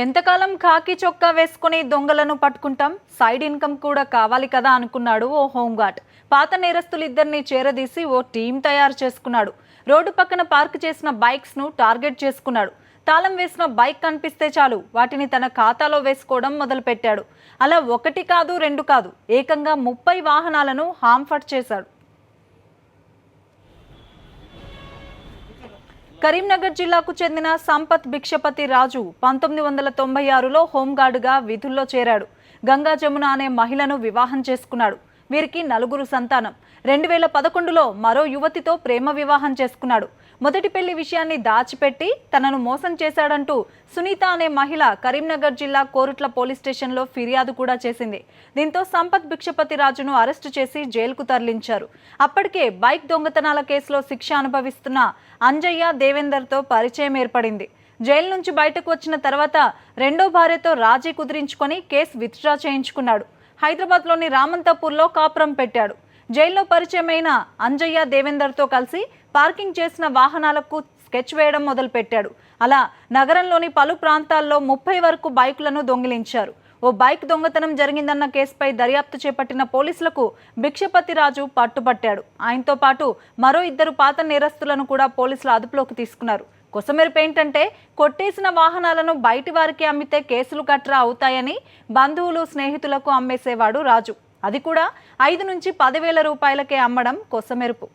ఎంతకాలం ఖాకీ చొక్కా వేసుకుని దొంగలను పట్టుకుంటాం, సైడ్ ఇన్కమ్ కూడా కావాలి కదా అనుకున్నాడు ఓ హోంగార్డ్. పాత నేరస్తులిద్దరిని చేరదీసి ఓ టీం తయారు చేసుకున్నాడు. రోడ్డు పక్కన పార్క్ చేసిన బైక్స్ ను టార్గెట్ చేసుకున్నాడు. తాళం వేసిన బైక్ కనిపిస్తే చాలు వాటిని తన ఖాతాలో వేసుకోవడం మొదలుపెట్టాడు. అలా ఒకటి కాదు రెండు కాదు, ఏకంగా 30 వాహనాలను హాంఫర్ట్ చేశాడు. కరీంనగర్ జిల్లాకు చెందిన సంపత్ భిక్షపతి రాజు 1996లో హోంగార్డుగా విధుల్లో చేరాడు. గంగా జమున అనే మహిళను వివాహం చేసుకున్నాడు. వీరికి 4 సంతానం. 2011లో మరో యువతితో ప్రేమ వివాహం చేసుకున్నాడు. మొదటి పెళ్లి విషయాన్ని దాచిపెట్టి తనను మోసం చేశాడంటూ సునీత అనే మహిళ కరీంనగర్ జిల్లా కోరుట్ల పోలీస్ స్టేషన్లో ఫిర్యాదు కూడా చేసింది. దీంతో సంపత్ భిక్షపతి రాజును అరెస్టు చేసి జైలుకు తరలించారు. అప్పటికే బైక్ దొంగతనాల కేసులో శిక్ష అనుభవిస్తున్న అంజయ్య దేవేందర్తో పరిచయం ఏర్పడింది. జైలు నుంచి బయటకు వచ్చిన తర్వాత రెండో భార్యతో రాజీ కుదిరించుకొని కేసు విత్డ్రా చేయించుకున్నాడు. హైదరాబాద్లోని రామంతపూర్లో కాపురం పెట్టాడు. జైల్లో పరిచయమైన అంజయ్య దేవేందర్తో కలిసి పార్కింగ్ చేసిన వాహనాలకు స్కెచ్ వేయడం మొదలుపెట్టాడు. అలా నగరంలోని పలు ప్రాంతాల్లో 30 వరకు బైకులను దొంగిలించారు. ఓ బైక్ దొంగతనం జరిగిందన్న కేసుపై దర్యాప్తు చేపట్టిన పోలీసులకు భిక్షపతి రాజు పట్టుబట్టాడు. ఆయనతో పాటు మరో 2 పాత నేరస్తులను కూడా పోలీసులు అదుపులోకి తీసుకున్నారు. కొసమెరుపేంటంటే కొట్టేసిన వాహనాలను బయటి వారికి అమ్మితే కేసులు కట్రా అవుతాయని బంధువులు స్నేహితులకు అమ్మేసేవాడు రాజు. అది కూడా 5 నుంచి 10,000 రూపాయలకే అమ్మడం కొసమెరుపు.